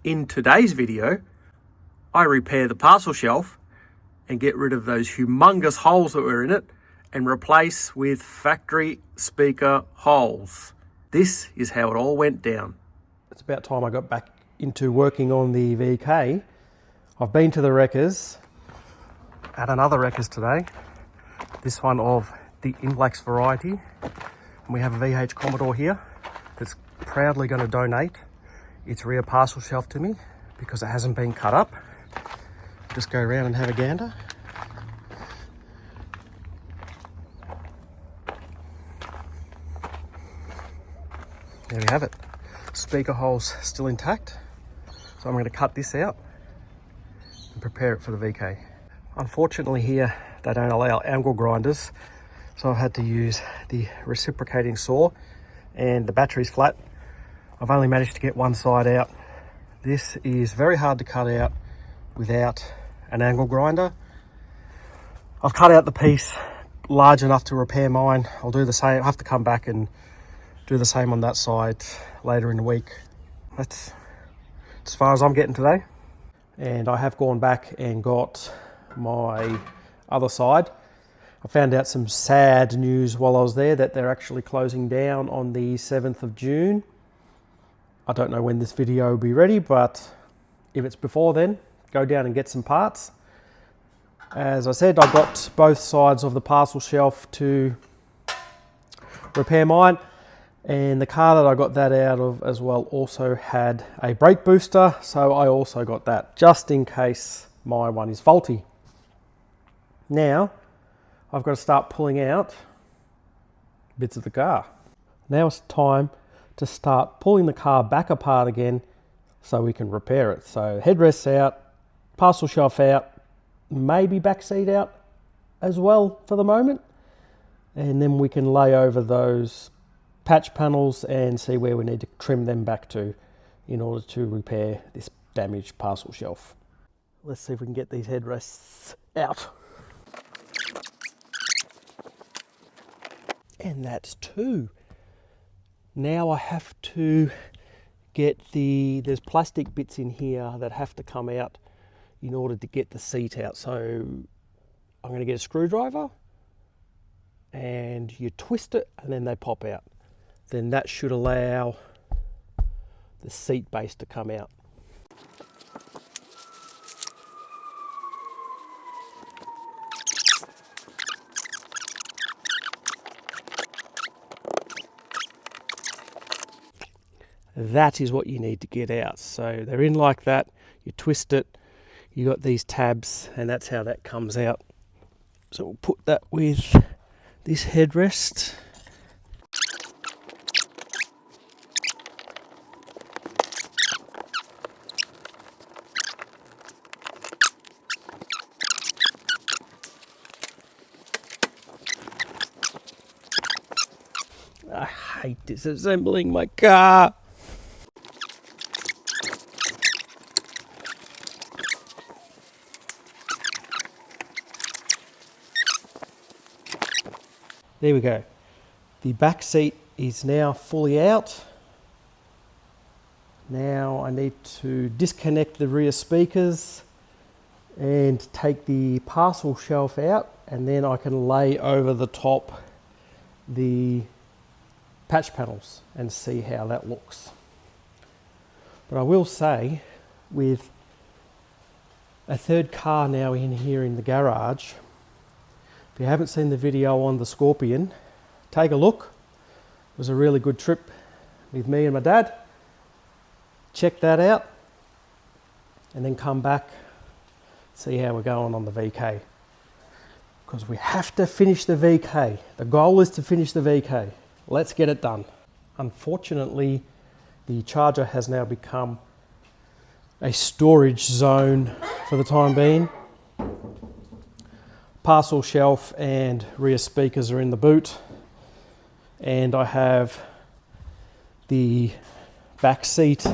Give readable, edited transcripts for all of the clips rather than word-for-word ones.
In today's video, I repair the parcel shelf and get rid of those humongous holes that were in it and replace with factory speaker holes. This is how it all went down. It's about time I got back into working on the VK. I've been to the wreckers, at another wreckers today. This one of the Inblax variety. And we have a VH Commodore here that's proudly going to donate its rear parcel shelf to me because it hasn't been cut up. Just go around and have a gander. There we have it. Speaker holes still intact. So I'm going to cut this out and prepare it for the VK. Unfortunately here they don't allow angle grinders, so I've had to use the reciprocating saw, and the battery's flat. I've only managed to get one side out. This is very hard to cut out without an angle grinder. I've cut out the piece large enough to repair mine. I'll do the same. I have to come back and do the same on that side later in the week. That's as far as I'm getting today. And I have gone back and got my other side. I found out some sad news while I was there that they're actually closing down on the 7th of June. I don't know when this video will be ready, but if it's before then, go down and get some parts. As I said, I got both sides of the parcel shelf to repair mine, and the car that I got that out of as well also had a brake booster, so I also got that just in case my one is faulty. Now I've got to start pulling out bits of the car. Now it's time to start pulling the car back apart again so we can repair it. So headrests out, parcel shelf out, maybe back seat out as well for the moment, and then we can lay over those patch panels and see where we need to trim them back to in order to repair this damaged parcel shelf. Let's see if we can get these headrests out. And that's two. Now I have to get there's plastic bits in here that have to come out in order to get the seat out. So I'm going to get a screwdriver and you twist it and then they pop out. Then that should allow the seat base to come out. That is what you need to get out. So they're in like that, you twist it, you got these tabs, and that's how that comes out. So we'll put that with this headrest. I hate disassembling my car. There we go. The back seat is now fully out. Now I need to disconnect the rear speakers and take the parcel shelf out, and then I can lay over the top the patch panels and see how that looks. But I will say, with a third car now in here in the garage, if you haven't seen the video on the Scorpion, take a look. It was a really good trip with me and my dad. Check that out and then come back, see how we're going on the VK. Because we have to finish the VK. The goal is to finish the VK. Let's get it done. Unfortunately, the charger has now become a storage zone for the time being. Parcel shelf and rear speakers are in the boot, and I have the back seat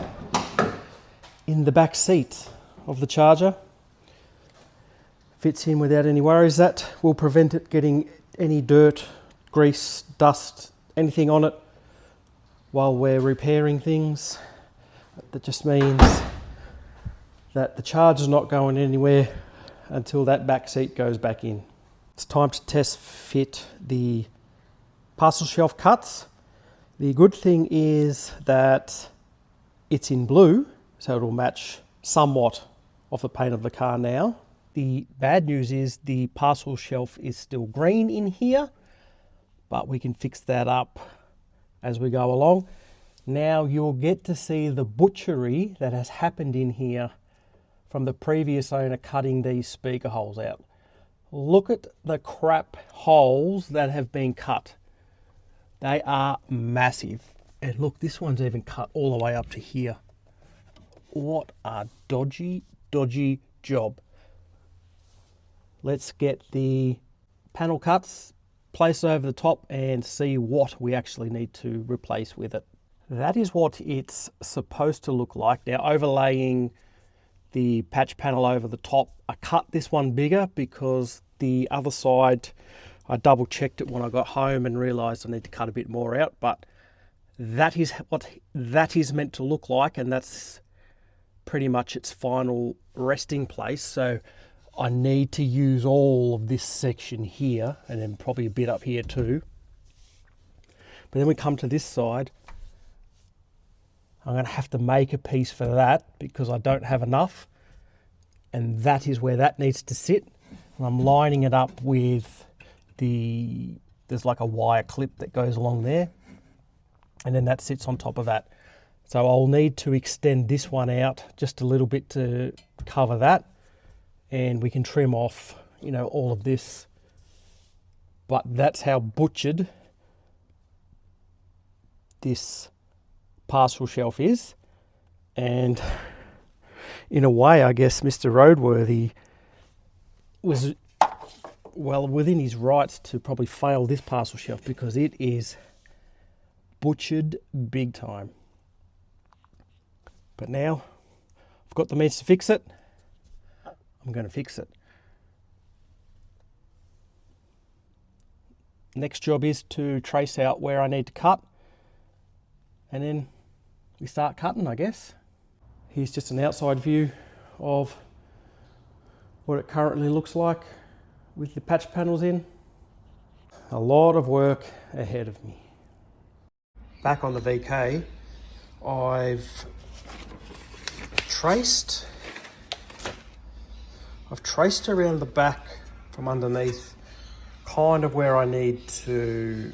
in the back seat of the charger. Fits in without any worries. That will prevent it getting any dirt, grease, dust, anything on it while we're repairing things. That just means that the charge is not going anywhere until that back seat goes back in. It's time to test fit the parcel shelf cuts. The good thing is that it's in blue, so it'll match somewhat of the paint of the car now. The bad news is the parcel shelf is still green in here, but we can fix that up as we go along. Now you'll get to see the butchery that has happened in here from the previous owner cutting these speaker holes out. Look at the crap holes that have been cut. They are massive. And look, this one's even cut all the way up to here. What a dodgy job. Let's get the panel cuts, place it over the top and see what we actually need to replace with it. That is what it's supposed to look like. Now, overlaying the patch panel over the top, I cut this one bigger because the other side, I double checked it when I got home and realized I need to cut a bit more out, but that is what that is meant to look like, and that's pretty much its final resting place. So I need to use all of this section here and then probably a bit up here too. But then we come to this side. I'm going to have to make a piece for that because I don't have enough, and that is where that needs to sit. And I'm lining it up with there's like a wire clip that goes along there, and then that sits on top of that. So I'll need to extend this one out just a little bit to cover that, and we can trim off, you know, all of this. But that's how butchered this parcel shelf is. And in a way, I guess Mr. Roadworthy was well within his rights to probably fail this parcel shelf because it is butchered big time. But now I've got the means to fix it. I'm going to fix it. Next job is to trace out where I need to cut, and then we start cutting, I guess. Here's just an outside view of what it currently looks like with the patch panels in. A lot of work ahead of me. Back on the VK, I've traced around the back from underneath, kind of where I need to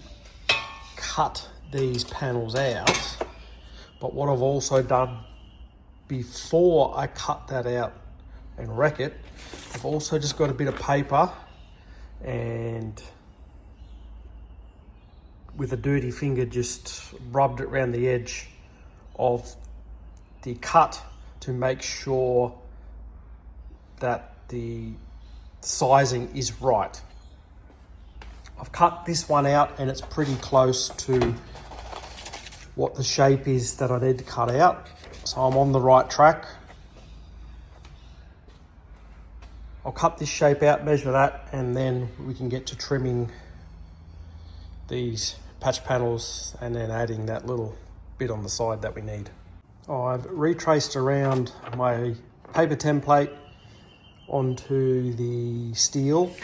cut these panels out. But what I've also done before I cut that out and wreck it, I've also just got a bit of paper and with a dirty finger just rubbed it around the edge of the cut to make sure that the sizing is right. I've cut this one out and it's pretty close to what the shape is that I need to cut out. So I'm on the right track. I'll cut this shape out, measure that, and then we can get to trimming these patch panels and then adding that little bit on the side that we need. I've retraced around my paper template onto the steel.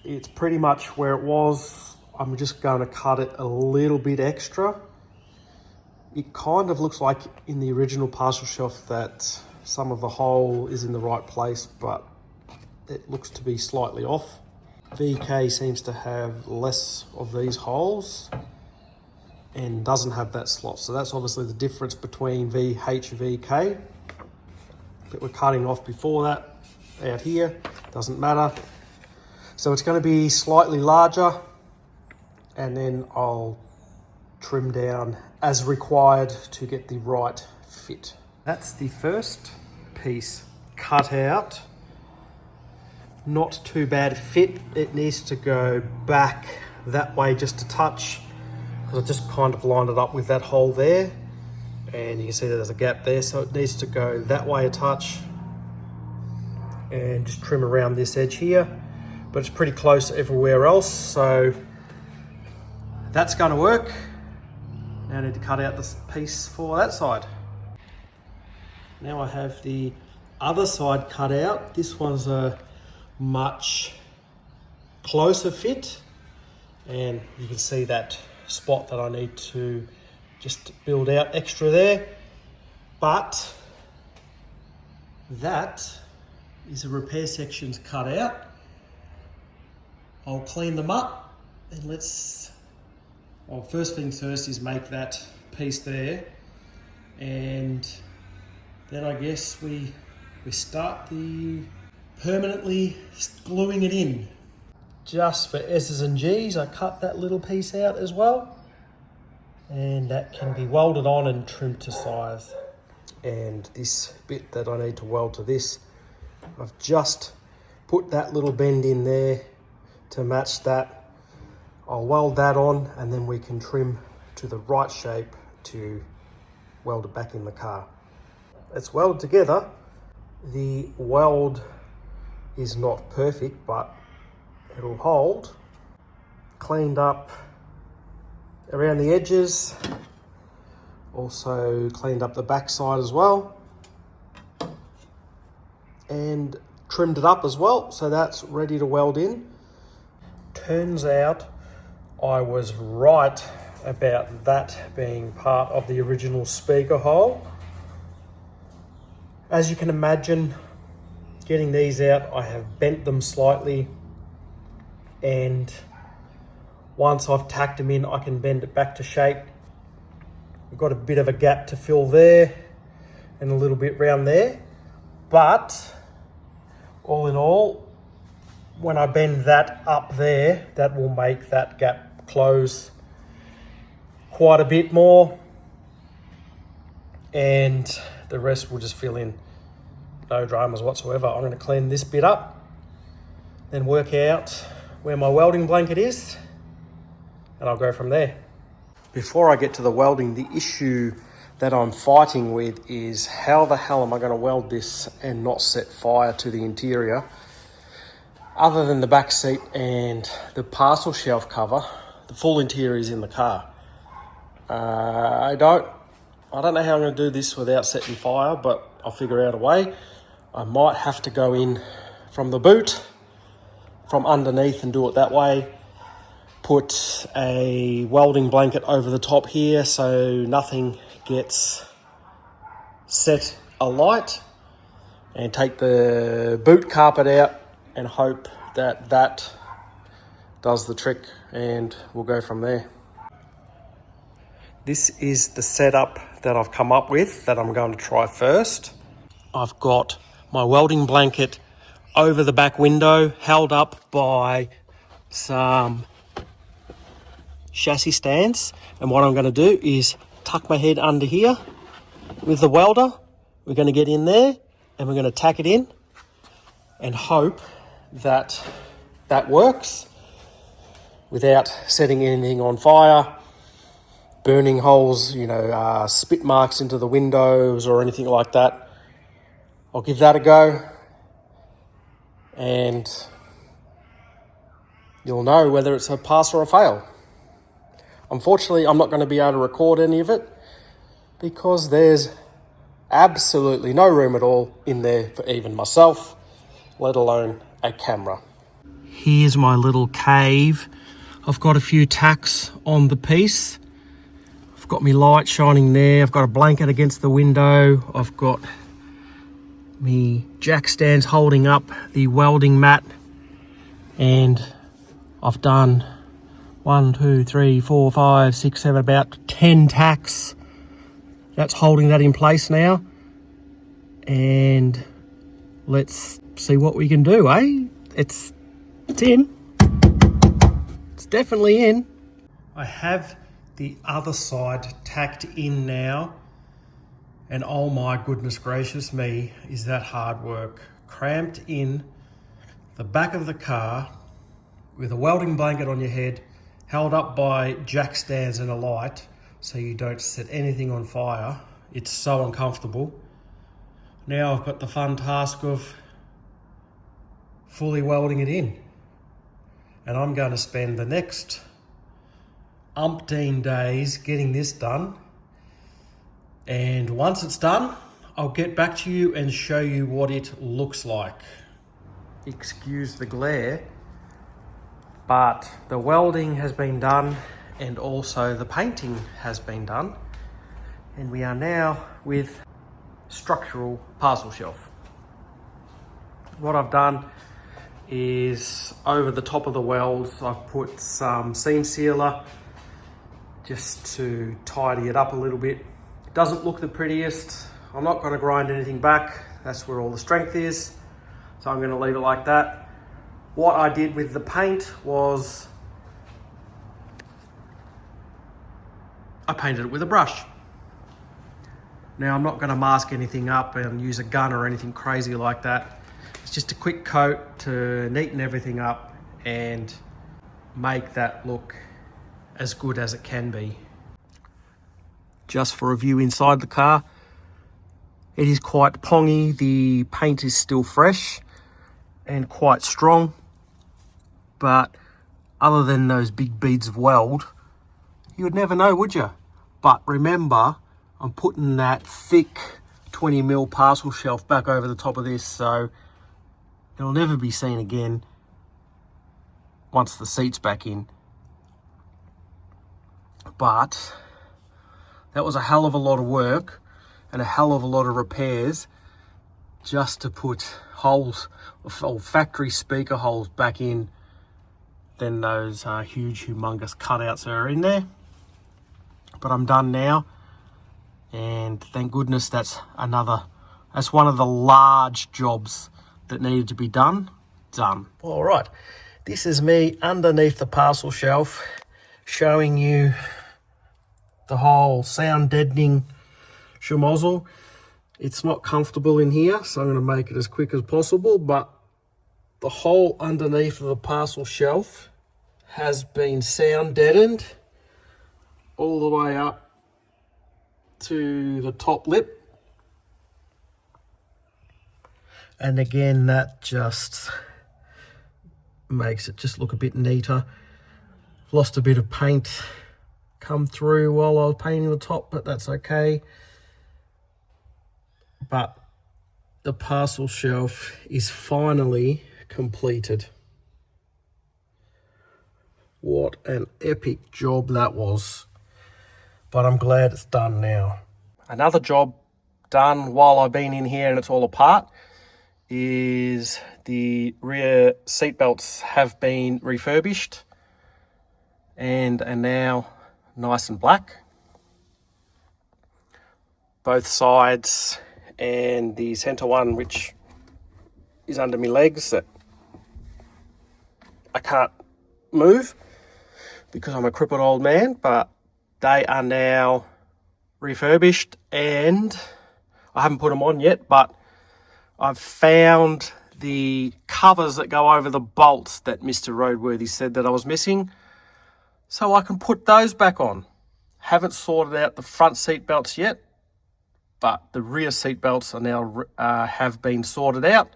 It's pretty much where it was. I'm just going to cut it a little bit extra. It kind of looks like in the original parcel shelf that some of the hole is in the right place, but it looks to be slightly off. VK seems to have less of these holes and doesn't have that slot. So that's obviously the difference between VK that we're cutting off before that out here. Doesn't matter. So it's going to be slightly larger, and then I'll trim down as required to get the right fit. That's the first piece cut out. Not too bad fit. It needs to go back that way just a touch, because I just kind of lined it up with that hole there, and you can see that there's a gap there, so it needs to go that way a touch and just trim around this edge here, but it's pretty close everywhere else, so that's going to work. Now I need to cut out this piece for that side. Now I have the other side cut out. This one's a much closer fit, and you can see that spot that I need to just build out extra there. But that is the repair sections cut out. I'll clean them up and well, first things first is make that piece there, and then I guess we start the permanently gluing it in. Just for S's and G's, I cut that little piece out as well, and that can be welded on and trimmed to size. And this bit that I need to weld to this, I've just put that little bend in there to match that. I'll weld that on, and then we can trim to the right shape to weld it back in the car. It's welded together. The weld is not perfect, but it'll hold. Cleaned up around the edges. Also cleaned up the back side as well. And trimmed it up as well, so that's ready to weld in. Turns out I was right about that being part of the original speaker hole. As you can imagine, getting these out, I have bent them slightly, and once I've tacked them in, I can bend it back to shape. We've got a bit of a gap to fill there and a little bit round there, but all in all, when I bend that up there, that will make that gap close quite a bit more, and the rest will just fill in. No dramas whatsoever. I'm going to clean this bit up, then work out where my welding blanket is, and I'll go from there. Before I get to the welding, the issue that I'm fighting with is how the hell am I going to weld this and not set fire to the interior? Other than the back seat and the parcel shelf cover, the full interior is in the car. I don't know how I'm going to do this without setting fire, but I'll figure out a way. I might have to go in from the boot, from underneath, and do it that way. Put a welding blanket over the top here so nothing gets set alight, and take the boot carpet out and hope that that does the trick, and we'll go from there. This is the setup that I've come up with that I'm going to try first. I've got my welding blanket over the back window, held up by some chassis stands, and what I'm going to do is tuck my head under here with the welder. We're going to get in there and we're going to tack it in and hope that that works without setting anything on fire, burning holes, spit marks into the windows or anything like that. I'll give that a go, and you'll know whether it's a pass or a fail. Unfortunately, I'm not going to be able to record any of it because there's absolutely no room at all in there for even myself, let alone a camera. Here's my little cave. I've got a few tacks on the piece. I've got my light shining there. I've got a blanket against the window. I've got me jack stands holding up the welding mat, and I've done 1, 2, 3, 4, 5, 6, 7, about 10 tacks. That's holding that in place now, and let's see what we can do, eh? It's in. It's definitely in. I have the other side tacked in now, and oh my goodness gracious me, is that hard work. Cramped in the back of the car with a welding blanket on your head, held up by jack stands and a light so you don't set anything on fire. It's so uncomfortable. Now I've got the fun task of fully welding it in, and I'm going to spend the next umpteen days getting this done, and once it's done, I'll get back to you and show you what it looks like. Excuse the glare, but the welding has been done and also the painting has been done. And we are now with structural parcel shelf. What I've done is over the top of the welds, I've put some seam sealer just to tidy it up a little bit. It doesn't look the prettiest. I'm not going to grind anything back. That's where all the strength is. So I'm going to leave it like that. What I did with the paint was I painted it with a brush. Now I'm not going to mask anything up and use a gun or anything crazy like that. It's just a quick coat to neaten everything up and make that look as good as it can be. Just for a view inside the car, it is quite pongy. The paint is still fresh and quite strong, but other than those big beads of weld, you would never know, would you? But remember, I'm putting that thick 20mm parcel shelf back over the top of this, so it'll never be seen again once the seat's back in. But that was a hell of a lot of work and a hell of a lot of repairs just to put holes, or factory speaker holes back in. Then those huge, humongous cutouts are in there. But I'm done now, and thank goodness that's one of the large jobs that needed to be done. All right, this is me underneath the parcel shelf showing you the whole sound deadening schmozzle. It's not comfortable in here, so I'm going to make it as quick as possible, but the hole underneath of the parcel shelf has been sound deadened all the way up to the top lip. And again, that just makes it just look a bit neater. Lost a bit of paint come through while I was painting the top, but that's okay. But the parcel shelf is finally completed. What an epic job that was. But I'm glad it's done now. Another job done while I've been in here and it's all apart is the rear seat belts have been refurbished and are now nice and black. Both sides, and the center one, which is under my legs, that I can't move because I'm a crippled old man, but they are now refurbished, and I haven't put them on yet, but I've found the covers that go over the bolts that Mr. Roadworthy said that I was missing, so I can put those back on. Haven't sorted out the front seat belts yet, but the rear seat belts are now have been sorted out.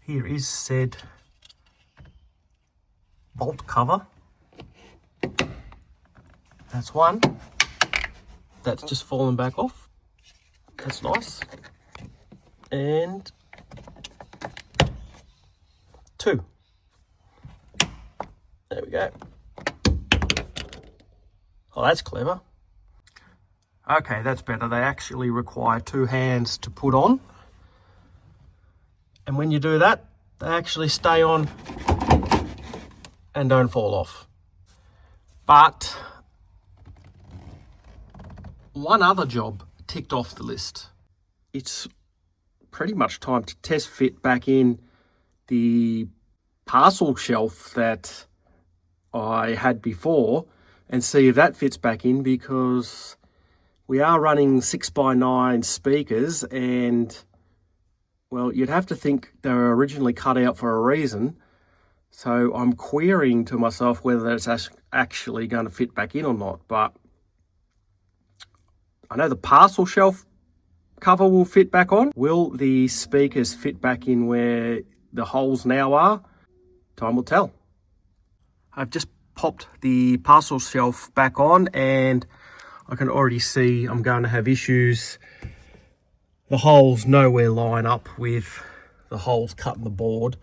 Here is said bolt cover. That's one. That's just fallen back off. That's nice. And two. There we go. Oh, that's clever. Okay, that's better. They actually require two hands to put on. And when you do that, they actually stay on and don't fall off. But one other job ticked off the list. It's pretty much time to test fit back in the parcel shelf that I had before and see if that fits back in, because we are running 6x9 speakers, and well, you'd have to think they were originally cut out for a reason. So I'm querying to myself whether it's actually going to fit back in or not. But I know the parcel shelf cover will fit back on. Will the speakers fit back in where the holes now are? Time will tell. I've just popped the parcel shelf back on, and I can already see I'm going to have issues the holes nowhere line up with the holes cut in the board.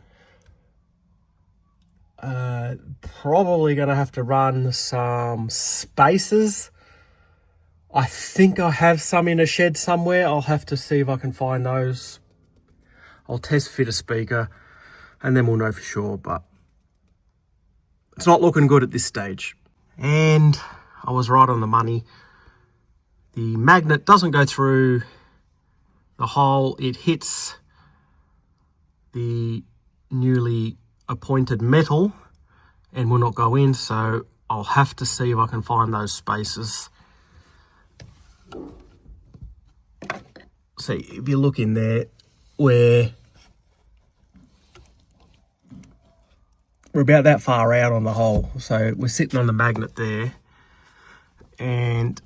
Probably going to have to run some spacers. I think I have some in a shed somewhere. I'll have to see if I can find those. I'll test fit a speaker and then we'll know for sure, but it's not looking good at this stage. And I was right on the money. The magnet doesn't go through the hole. It hits the newly appointed metal and will not go in, so I'll have to see if I can find those spacers. See, if you look in there, we're about that far out on the hole, so we're sitting on the magnet there, and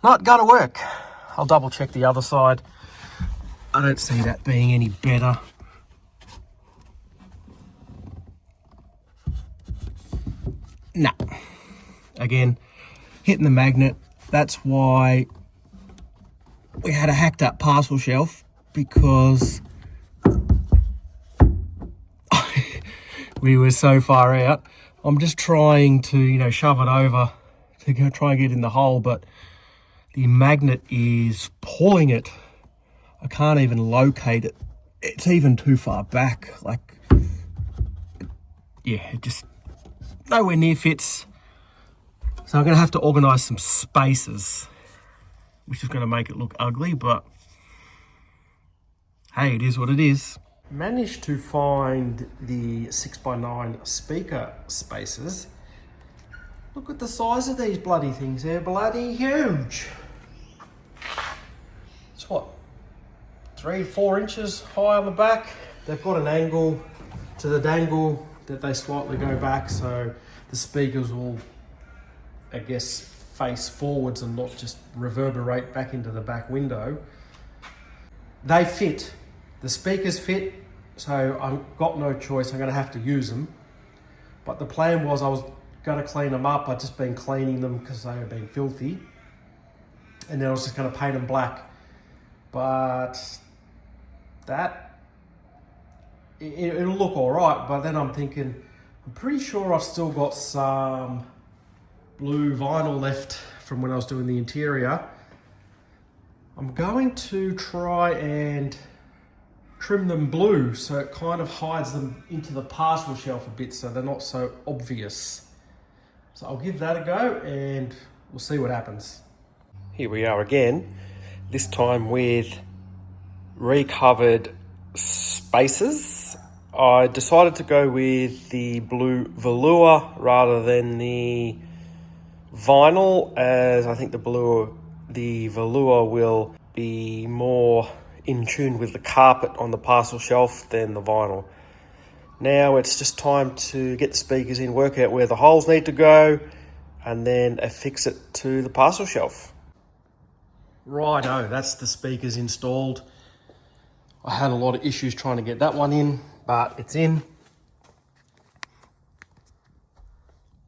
not gonna work. I'll double check the other side. I don't see that being any better. No. Again, hitting the magnet. That's why we had a hacked up parcel shelf, because we were so far out. I'm just trying to, you know, shove it over to go try and get in the hole, but the magnet is pulling it. I can't even locate it. It's even too far back. Like, yeah, it just nowhere near fits. So I'm going to have to organise some spacers, which is going to make it look ugly, but hey, it is what it is. Managed to find the 6x9 speaker spacers. Look at the size of these bloody things. They're bloody huge. It's what, 3-4 inches high on the back. They've got an angle to the dangle that they slightly go back, so the speakers will, I guess, face forwards and not just reverberate back into the back window. They fit. The speakers fit, so I've got no choice. I'm going to have to use them. But the plan was I was going to clean them up. I'd just been cleaning them because they were being filthy. And then I was just going to paint them black. But that, it'll look all right. But then I'm thinking, I'm pretty sure I've still got some blue vinyl left from when I was doing the interior. I'm going to try and trim them blue so it kind of hides them into the parcel shelf a bit so they're not so obvious. So I'll give that a go and we'll see what happens. Here we are again, this time with recovered spacers. I decided to go with the blue velour rather than the vinyl, as I think the velour will be more in tune with the carpet on the parcel shelf than the vinyl. Now it's just time to get the speakers in, work out where the holes need to go, and then affix it to the parcel shelf. Righto, that's the speakers installed. I had a lot of issues trying to get that one in, but it's in.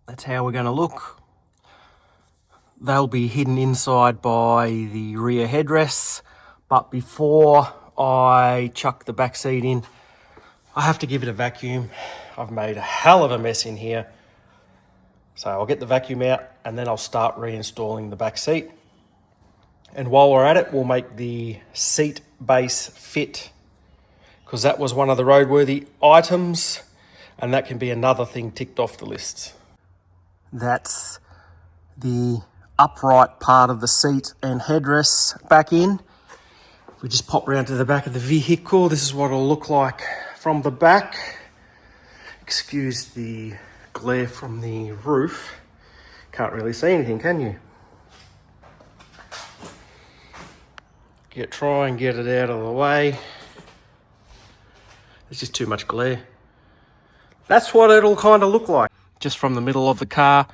That's how we're going to look. They'll be hidden inside by the rear headrests, but before I chuck the back seat in, I have to give it a vacuum. I've made a hell of a mess in here. So I'll get the vacuum out and then I'll start reinstalling the back seat. And while we're at it, we'll make the seat base fit, because that was one of the roadworthy items, and that can be another thing ticked off the list. That's the upright part of the seat and headrests back in. If we just pop round to the back of the vehicle, this is what it'll look like from the back. Excuse the glare from the roof. Can't really see anything, can you? Try and get it out of the way. There's just too much glare. That's what it'll kind of look like. Just from the middle of the car,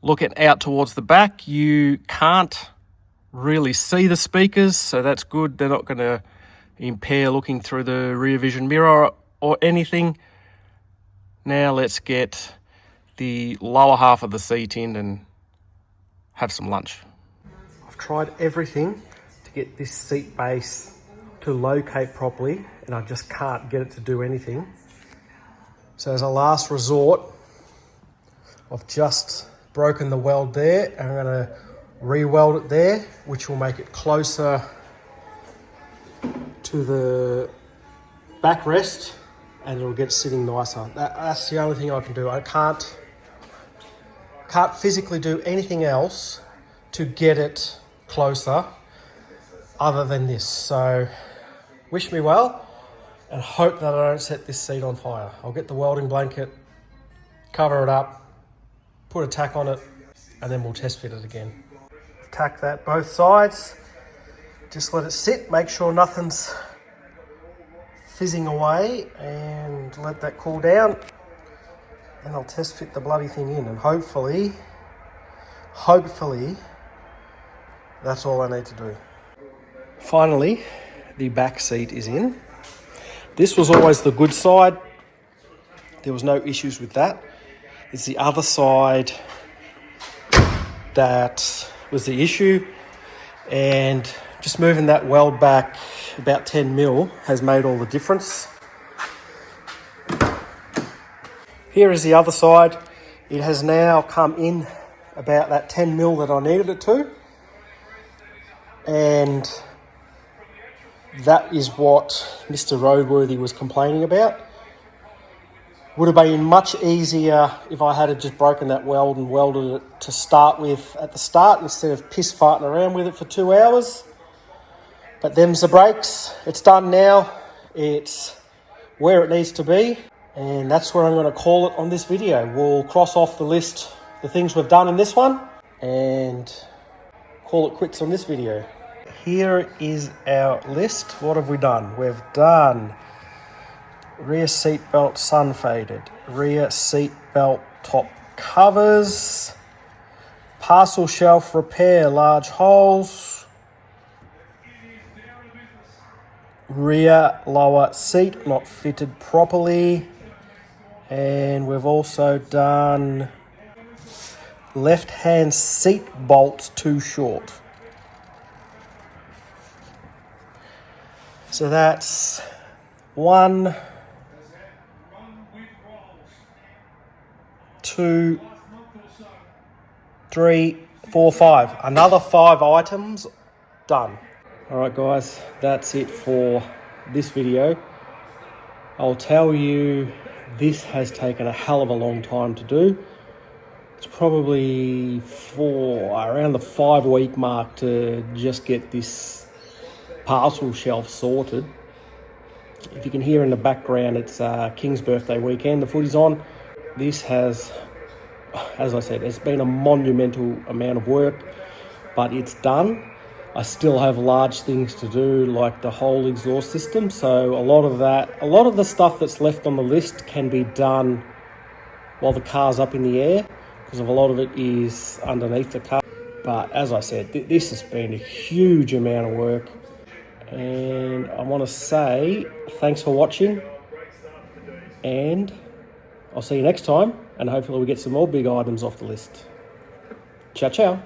looking out towards the back, you can't really see the speakers, so that's good. They're not going to impair looking through the rear vision mirror or anything. Now let's get the lower half of the seat in and have some lunch. I've tried everything to get this seat base to locate properly, and I just can't get it to do anything. So as a last resort, I've just broken the weld there, and I'm going to re-weld it there, which will make it closer to the backrest, and it'll get sitting nicer. That's the only thing I can do. I can't physically do anything else to get it closer other than this. So wish me well and hope that I don't set this seat on fire. I'll get the welding blanket, cover it up, put a tack on it, and then we'll test fit it again. Tack that both sides. Just let it sit, make sure nothing's fizzing away, and let that cool down. And I'll test fit the bloody thing in, and hopefully, that's all I need to do. Finally, the back seat is in. This was always the good side. There was no issues with that. It's the other side that was the issue, and just moving that weld back about 10 mil has made all the difference. Here is the other side. It has now come in about that 10 mil that I needed it to, and that is what Mr. Roadworthy was complaining about. Would have been much easier if I had just broken that weld and welded it to start with at the start instead of piss farting around with it for 2 hours. But them's the breaks. It's done now. It's where it needs to be. And that's where I'm going to call it on this video. We'll cross off the list the things we've done in this one and call it quits on this video. Here is our list. What have we done? We've done rear seat belt sun faded, rear seat belt top covers, parcel shelf repair large holes, rear lower seat not fitted properly, and we've also done left hand seat bolts too short. So that's 1, 2, 3, 4, 5. Another 5 items done. Alright guys, that's it for this video. I'll tell you, this has taken a hell of a long time to do. It's probably around the 5-week mark to just get this parcel shelf sorted. If you can hear in the background, it's King's birthday weekend, the footy's on. This has, as I said, it's been a monumental amount of work, but it's done. I still have large things to do, like the whole exhaust system. So a lot of the stuff that's left on the list can be done while the car's up in the air, because a lot of it is underneath the car. But as I said, this has been a huge amount of work. And I want to say thanks for watching, and I'll see you next time, and hopefully we get some more big items off the list. Ciao, ciao.